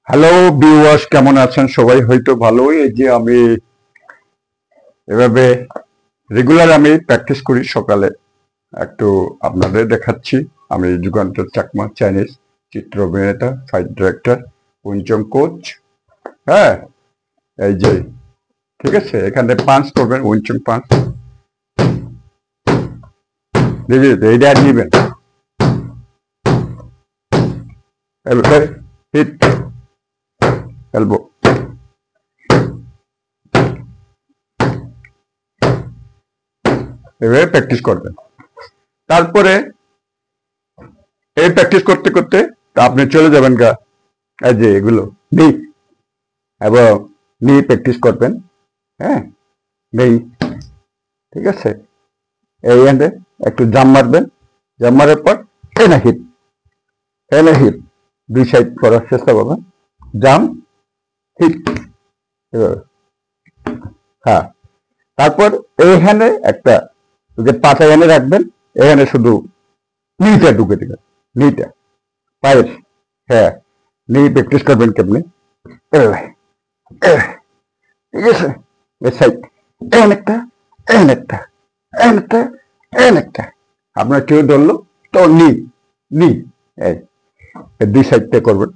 Hello viewers, কেমন আছেন সবাই? হয়তো ভালোই। এই যে আমি এভাবে রেগুলার আমি প্র্যাকটিস করি সকালে, একটু আপনাদের দেখাচ্ছি। আমি যুগান্তর চাকমা, চাইনিজ চিত্র অভিনেতা, ফাইট ডিরেক্টর, পঞ্চম কোচ। হ্যাঁ, এই যে ঠিক আছে, এখানে পাঞ্চ করবেন, উইনচং পাঞ্চ এইটা নিবেন, হিট এলবো। এভাবে প্র্যাকটিস করবেন। তারপরে এই প্র্যাকটিস করতে করতে আপনি চলে যাবেন গা এই যে এগুলো নি, এবং নি প্র্যাকটিস করবেন। হ্যাঁ, নেই, ঠিক আছে। এই এন্ডে একটু জাম মারবেন, জাম মারার পর এনে হিট, এনে হিট, দুই সাইড করার চেষ্টা করবেন। জাম, হিট, এভাবে। হ্যাঁ, তারপর এইখানে একটা যে পাটা এনে রাখবেন, এখানে শুধু নিটা ঢুকে দিবেন, নিটা পায়ের। হ্যাঁ, নি প্র্যাকটিস করবেন কেমনি, ঠিক আছে। এ সাইড এন একটা, এন একটা, এন একটা, এন একটা। আপনার কেউ ধরলো তো নি, নি, এই দুই সাইডটা করবেন।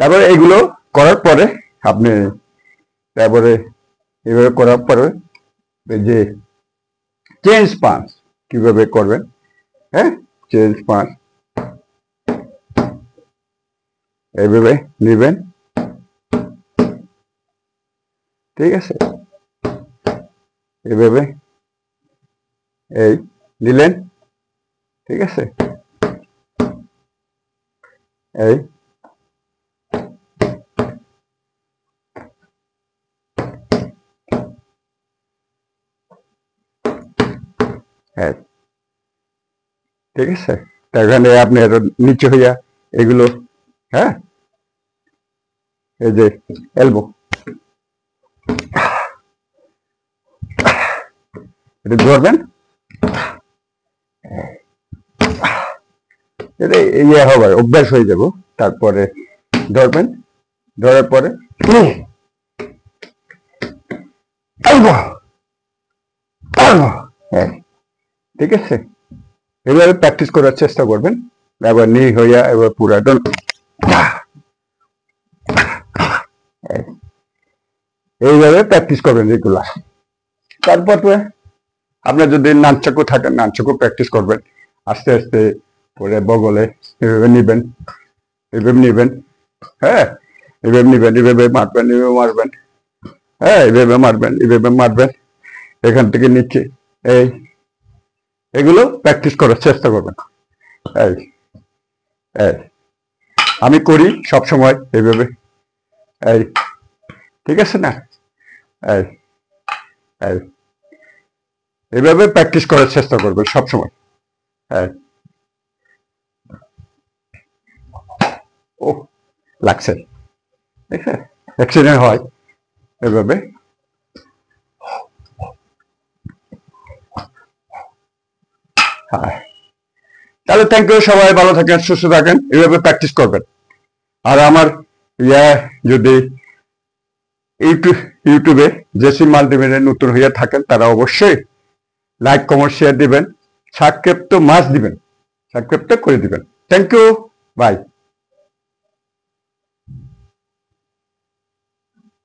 তারপরে এগুলো করার পরে আপনি তারপরে এভাবে করার পরে যে চেঞ্জ পাঞ্চ কিভাবে করবেন। হ্যাঁ, চেঞ্জ পাঞ্চ এইভাবে নিবেন, ঠিক আছে। এইভাবে এই নিলেন, ঠিক আছে। এই হ্যাঁ, ঠিক আছে। এখানে আপনি নিচে হইয়া এগুলো, হ্যাঁ, এই যে এলবো, এটা ধরবেন, এটা ইয়ে হবে, অভ্যাস হয়ে যাব। তারপরে ধরবেন, ধরার পরে এলবো, এলবো, হ্যাঁ, ঠিক আছে। এভাবে প্র্যাকটিস করার চেষ্টা করবেন। এবার নি হইয়া এবার পুরো একদম এইভাবে প্র্যাকটিস করবেন রেগুলার। তারপরে আপনার যদি নানচাকু থাকেন, নানচাকু প্র্যাকটিস করবেন আস্তে আস্তে করে বগলে এভাবে নিবেন, এভাবে নিবেন। হ্যাঁ, এভাবে নিবেন, এভাবে মারবেন, এভাবে মারবেন। হ্যাঁ, এভাবে মারবেন, এভাবে মারবেন, এখান থেকে নিচে। এই এগুলো প্র্যাকটিস করার চেষ্টা করবেন। এই এই আমি করি সব সময় এইভাবে, এই ঠিক আছে না। এই এই এইভাবে প্র্যাকটিস করার চেষ্টা করবেন সবসময়। হ্যাঁ, ও লাগছে, ঠিক আছে, অ্যাক্সিডেন্ট হয় এভাবে। হ্যাঁ, তাহলে থ্যাংক ইউ, সবাই ভালো থাকেন, সুস্থ থাকেন, এভাবে প্র্যাকটিস করবেন। আর আমার যদি ইউটিউবে জেসি মাল্টিমিডিয়া নতুন হইয়া থাকেন, তারা অবশ্যই লাইক, কমেন্ট, শেয়ার দিবেন, সাবস্ক্রাইব তো মাস্ট দিবেন, সাবস্ক্রাইবটা করে দিবেন। Thank you, by.